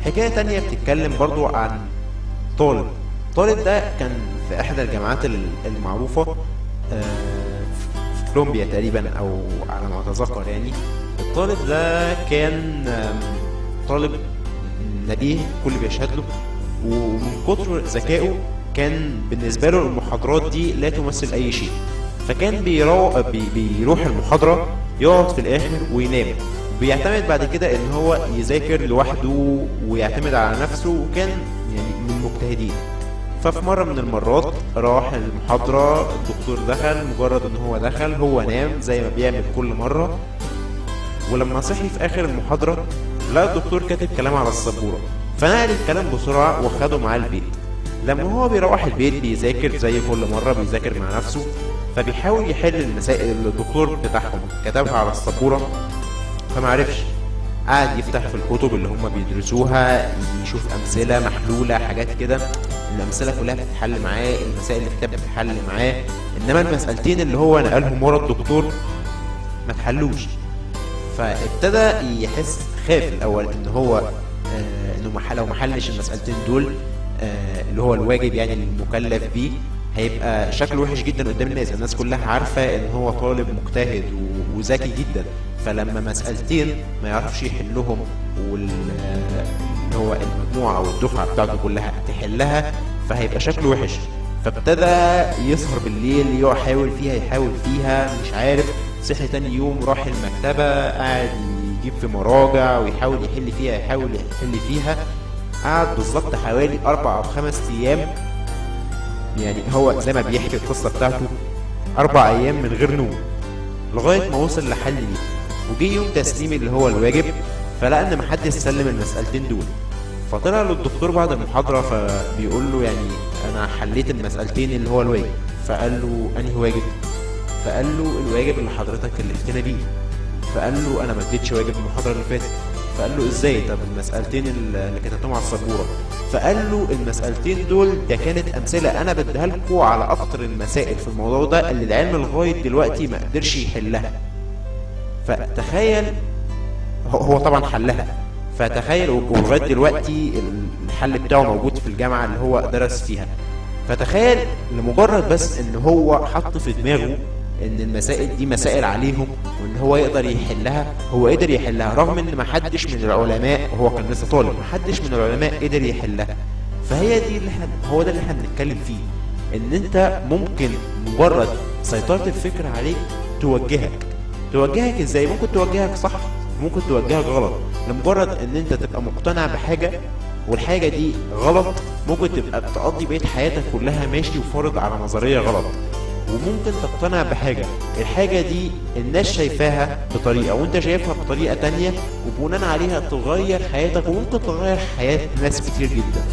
حكاية تانية بتتكلم برضو عن طالب. طالب ده كان في احدى الجامعات المعروفة، في كولومبيا تقريبا او على ما اتذكر يعني. الطالب ده كان طالب نبيه كل بيشهد له، ومن كتر ذكائه كان بالنسبة له المحاضرات دي لا تمثل اي شيء. فكان بيروح المحاضرة يقعد في الاخر وينام، بيعتمد بعد كده ان هو يذاكر لوحده ويعتمد على نفسه، وكان يعني من المجتهدين. ففي مرة من المرات راح المحاضرة، الدكتور دخل، مجرد ان هو دخل هو نام زي ما بيعمل كل مرة. ولما صحي في اخر المحاضرة لقى الدكتور كاتب كلام على السبورة، فنقل الكلام بسرعة وخده معاه البيت. لما هو بيروح البيت بيذاكر زي كل مرة، بيذاكر مع نفسه، فبيحاول يحل المسائل اللي الدكتور بتاعهم كتبها على السبورة، فمعرفش. قاعد يفتح في الكتب اللي هم بيدرسوها، يشوف أمثلة محلولة، حاجات كده. الأمثلة كلها بتتحل معاه، المسائل اللي كتبها بتتحل معاه، إنما المسألتين اللي هو نقلهم ورا الدكتور ما تحلوش. فابتدى يحس، خاف الأول إن هو إنه لو ما حلش المسألتين دول، اللي هو الواجب يعني المكلف بيه، هيبقى شكله وحش جدا قدام الناس كلها عارفة ان هو طالب مجتهد وذكي جدا. فلما مسألتين ما يعرفش يحلهم، هو المجموعة او الدفعة بتاعته كلها تحلها، فهيبقى شكله وحش. فابتدى يسهر بالليل، يحاول فيها مش عارف. صحي تاني يوم راح المكتبة، قاعد يجيب في مراجع ويحاول يحل فيها. قعد بالظبط حوالي 4 أو 5 أيام، يعني هو زي ما بيحكي القصة بتاعته 4 أيام من غير نوم، لغاية ما وصل لحل ليه. وجي يوم تسليم اللي هو الواجب، فلقى إن محدش سلم المسألتين دول. فطلع له الدكتور بعد المحاضرة فبيقول له يعني أنا حليت المسألتين اللي هو الواجب. فقال له أنهي واجب؟ فقال له الواجب اللي حضرتك كلفتنا بيه. فقال له أنا ما اديتش واجب المحاضرة اللي فاتت. فقال له ازاي؟ طب المسألتين اللي كتبتهم على السبورة. فقال له المسألتين دول ده كانت أمثلة أنا بديها لكم على أكتر المسائل في الموضوع ده اللي العلم لغاية دلوقتي ما قدرش يحلها. فتخيل، هو طبعا حلها، فتخيل ولغاية دلوقتي الحل بتاعه موجود في الجامعة اللي هو درس فيها. فتخيل لمجرد بس ان هو حط في دماغه ان المسائل دي مسائل عليهم، وان هو يقدر يحلها، هو قدر يحلها رغم ان محدش من العلماء، وهو كان لسه طالب، محدش من العلماء قدر يحلها. فهي دي هو ده اللي احنا بنتكلم فيه، ان انت ممكن مجرد سيطرة الفكرة عليك توجهك ازاي؟ ممكن توجهك صح، ممكن توجهك غلط. لمجرد ان انت تبقى مقتنع بحاجة والحاجة دي غلط، ممكن تبقى بتقضي بقية حياتك كلها ماشي وفارض على نظرية غلط. وممكن تقتنع بحاجة الحاجة دي الناس شايفاها بطريقة وانت شايفها بطريقة تانية، وبناء عليها تغير حياتك، وممكن تغير حياة ناس كتير جدا.